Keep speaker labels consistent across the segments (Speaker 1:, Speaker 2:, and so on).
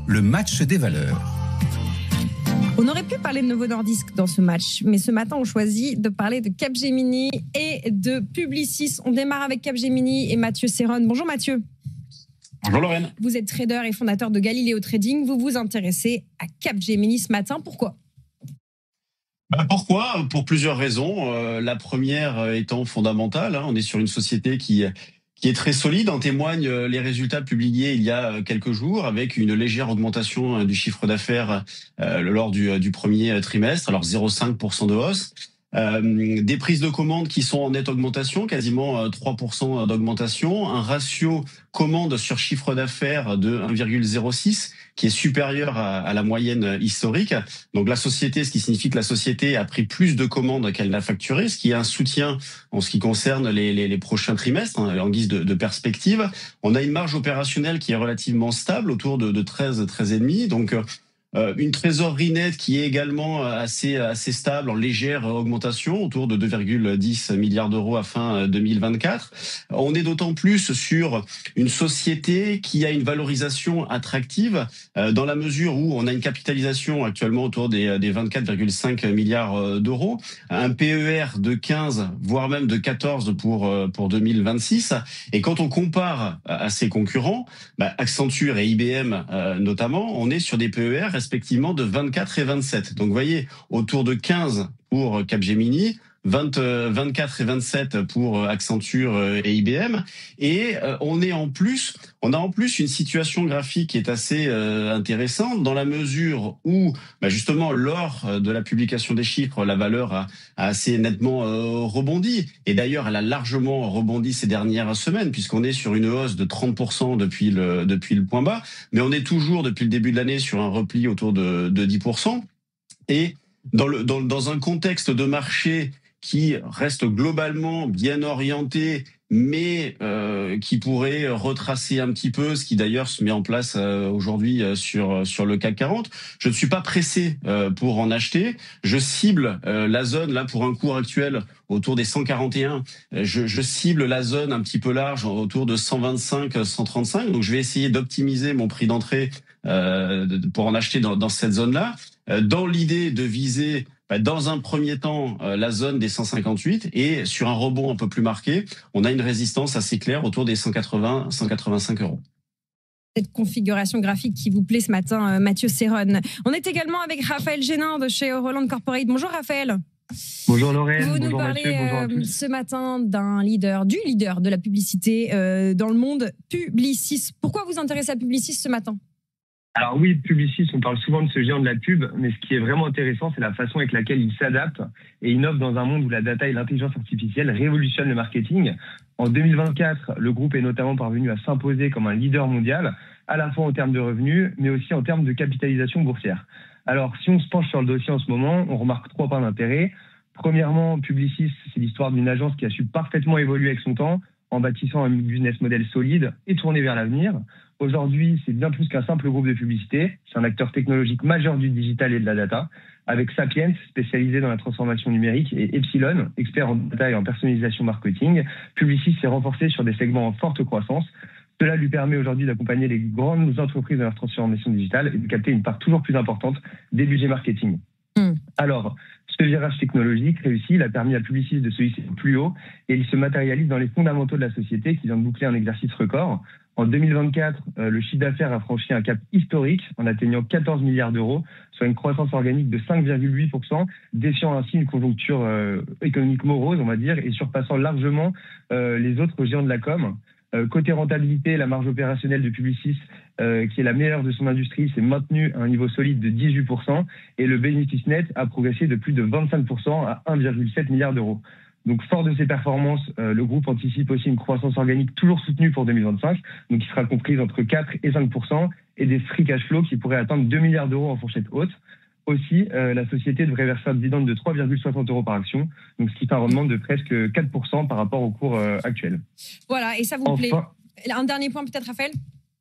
Speaker 1: le match des valeurs.
Speaker 2: On aurait pu parler de Novo Nordisk dans ce match, mais ce matin, on choisit de parler de Capgemini et de Publicis. On démarre avec Capgemini et Mathieu Serron. Bonjour Mathieu.
Speaker 3: Bonjour Lorraine.
Speaker 2: Vous êtes trader et fondateur de Galileo Trading. Vous vous intéressez à Capgemini ce matin. Pourquoi ?
Speaker 3: Pourquoi ? Pour plusieurs raisons. La première étant fondamentale. On est sur une société qui est très solide. En témoignent les résultats publiés il y a quelques jours avec une légère augmentation du chiffre d'affaires lors du premier trimestre. Alors 0,5% de hausse. Des prises de commandes qui sont en nette augmentation, quasiment 3% d'augmentation, un ratio commande sur chiffre d'affaires de 1,06 qui est supérieur à la moyenne historique. Donc la société, ce qui signifie que la société a pris plus de commandes qu'elle n'a facturé, ce qui est un soutien en ce qui concerne les prochains trimestres, en guise de perspective. On a une marge opérationnelle qui est relativement stable, autour de 13,5. Donc une trésorerie nette qui est également assez stable, en légère augmentation, autour de 2,10 milliards d'euros à fin 2024. On est d'autant plus sur une société qui a une valorisation attractive dans la mesure où on a une capitalisation actuellement autour des 24,5 milliards d'euros, un PER de 15, voire même de 14 pour 2026. Et quand on compare à ses concurrents, Accenture et IBM notamment, on est sur des PER respectivement de 24 et 27. Donc vous voyez, autour de 15 pour Capgemini, 24 et 27 pour Accenture et IBM. Et on a en plus une situation graphique qui est assez intéressante dans la mesure où justement lors de la publication des chiffres, la valeur a assez nettement rebondi. Et d'ailleurs, elle a largement rebondi ces dernières semaines puisqu'on est sur une hausse de 30% depuis le point bas. Mais on est toujours depuis le début de l'année sur un repli autour de 10%. Et dans un contexte de marché qui reste globalement bien orienté, mais qui pourrait retracer un petit peu, ce qui d'ailleurs se met en place aujourd'hui sur le CAC 40. Je ne suis pas pressé pour en acheter. Je cible la zone là pour un cours actuel autour des 141. Je cible la zone un petit peu large autour de 125, 135. Donc je vais essayer d'optimiser mon prix d'entrée pour en acheter dans cette zone-là, dans l'idée de viser dans un premier temps la zone des 158 et sur un rebond un peu plus marqué, on a une résistance assez claire autour des 180, 185 euros.
Speaker 2: Cette configuration graphique qui vous plaît ce matin, Mathieu Serron. On est également avec Raphaël Génin de chez Roland Corporate. Bonjour Raphaël.
Speaker 4: Bonjour Lorraine.
Speaker 2: Vous nous parlez ce matin du leader de la publicité dans le monde, Publicis. Pourquoi vous intéressez à Publicis ce matin ?
Speaker 4: Alors oui, Publicis, on parle souvent de ce géant de la pub, mais ce qui est vraiment intéressant, c'est la façon avec laquelle il s'adapte et innove dans un monde où la data et l'intelligence artificielle révolutionnent le marketing. En 2024, le groupe est notamment parvenu à s'imposer comme un leader mondial, à la fois en termes de revenus, mais aussi en termes de capitalisation boursière. Alors, si on se penche sur le dossier en ce moment, on remarque 3 points d'intérêt. Premièrement, Publicis, c'est l'histoire d'une agence qui a su parfaitement évoluer avec son temps, en bâtissant un business model solide et tourné vers l'avenir. Aujourd'hui, c'est bien plus qu'un simple groupe de publicité. C'est un acteur technologique majeur du digital et de la data, avec Sapiens, spécialisé dans la transformation numérique, et Epsilon, expert en data et en personnalisation marketing. Publicis s'est renforcé sur des segments en forte croissance. Cela lui permet aujourd'hui d'accompagner les grandes entreprises dans leur transformation digitale et de capter une part toujours plus importante des budgets marketing. Alors, ce virage technologique réussi, il a permis à Publicis de se hisser plus haut et il se matérialise dans les fondamentaux de la société qui vient de boucler un exercice record. En 2024, le chiffre d'affaires a franchi un cap historique en atteignant 14 milliards d'euros, soit une croissance organique de 5,8%, défiant ainsi une conjoncture économique morose, on va dire, et surpassant largement les autres géants de la com. Côté rentabilité, la marge opérationnelle de Publicis, qui est la meilleure de son industrie, s'est maintenue à un niveau solide de 18% et le bénéfice net a progressé de plus de 25% à 1,7 milliard d'euros. Donc, fort de ces performances, le groupe anticipe aussi une croissance organique toujours soutenue pour 2025, donc qui sera comprise entre 4 et 5%, et des free cash flow qui pourraient atteindre 2 milliards d'euros en fourchette haute. Aussi, la société devrait verser un dividende de 3,60 euros par action, donc ce qui fait un rendement de presque 4% par rapport au cours actuel.
Speaker 2: Voilà, et ça vous plaît. Un dernier point peut-être, Raphaël ?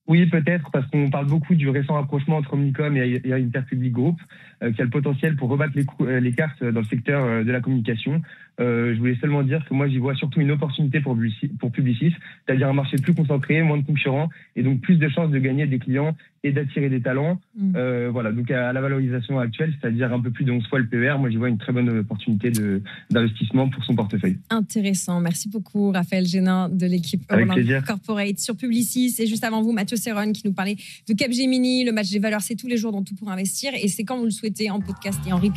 Speaker 4: Oui, peut-être, parce qu'on parle beaucoup du récent rapprochement entre Omnicom et Interpublic Group, qui a le potentiel pour rebattre les cartes dans le secteur de la communication. Je voulais seulement dire que moi, j'y vois surtout une opportunité pour Publicis, c'est-à-dire un marché plus concentré, moins de concurrents, et donc plus de chances de gagner des clients et d'attirer des talents. Voilà, donc à la valorisation actuelle, c'est-à-dire un peu plus de 11 fois le PER, moi, j'y vois une très bonne opportunité d'investissement pour son portefeuille.
Speaker 2: Intéressant. Merci beaucoup, Raphaël Génin de l'équipe Euroland Corporate sur Publicis. Et juste avant vous, Mathieu Serron qui nous parlait de Capgemini. Le match des valeurs, c'est tous les jours dans Tout pour investir. Et c'est quand vous le souhaitez en podcast et en replay.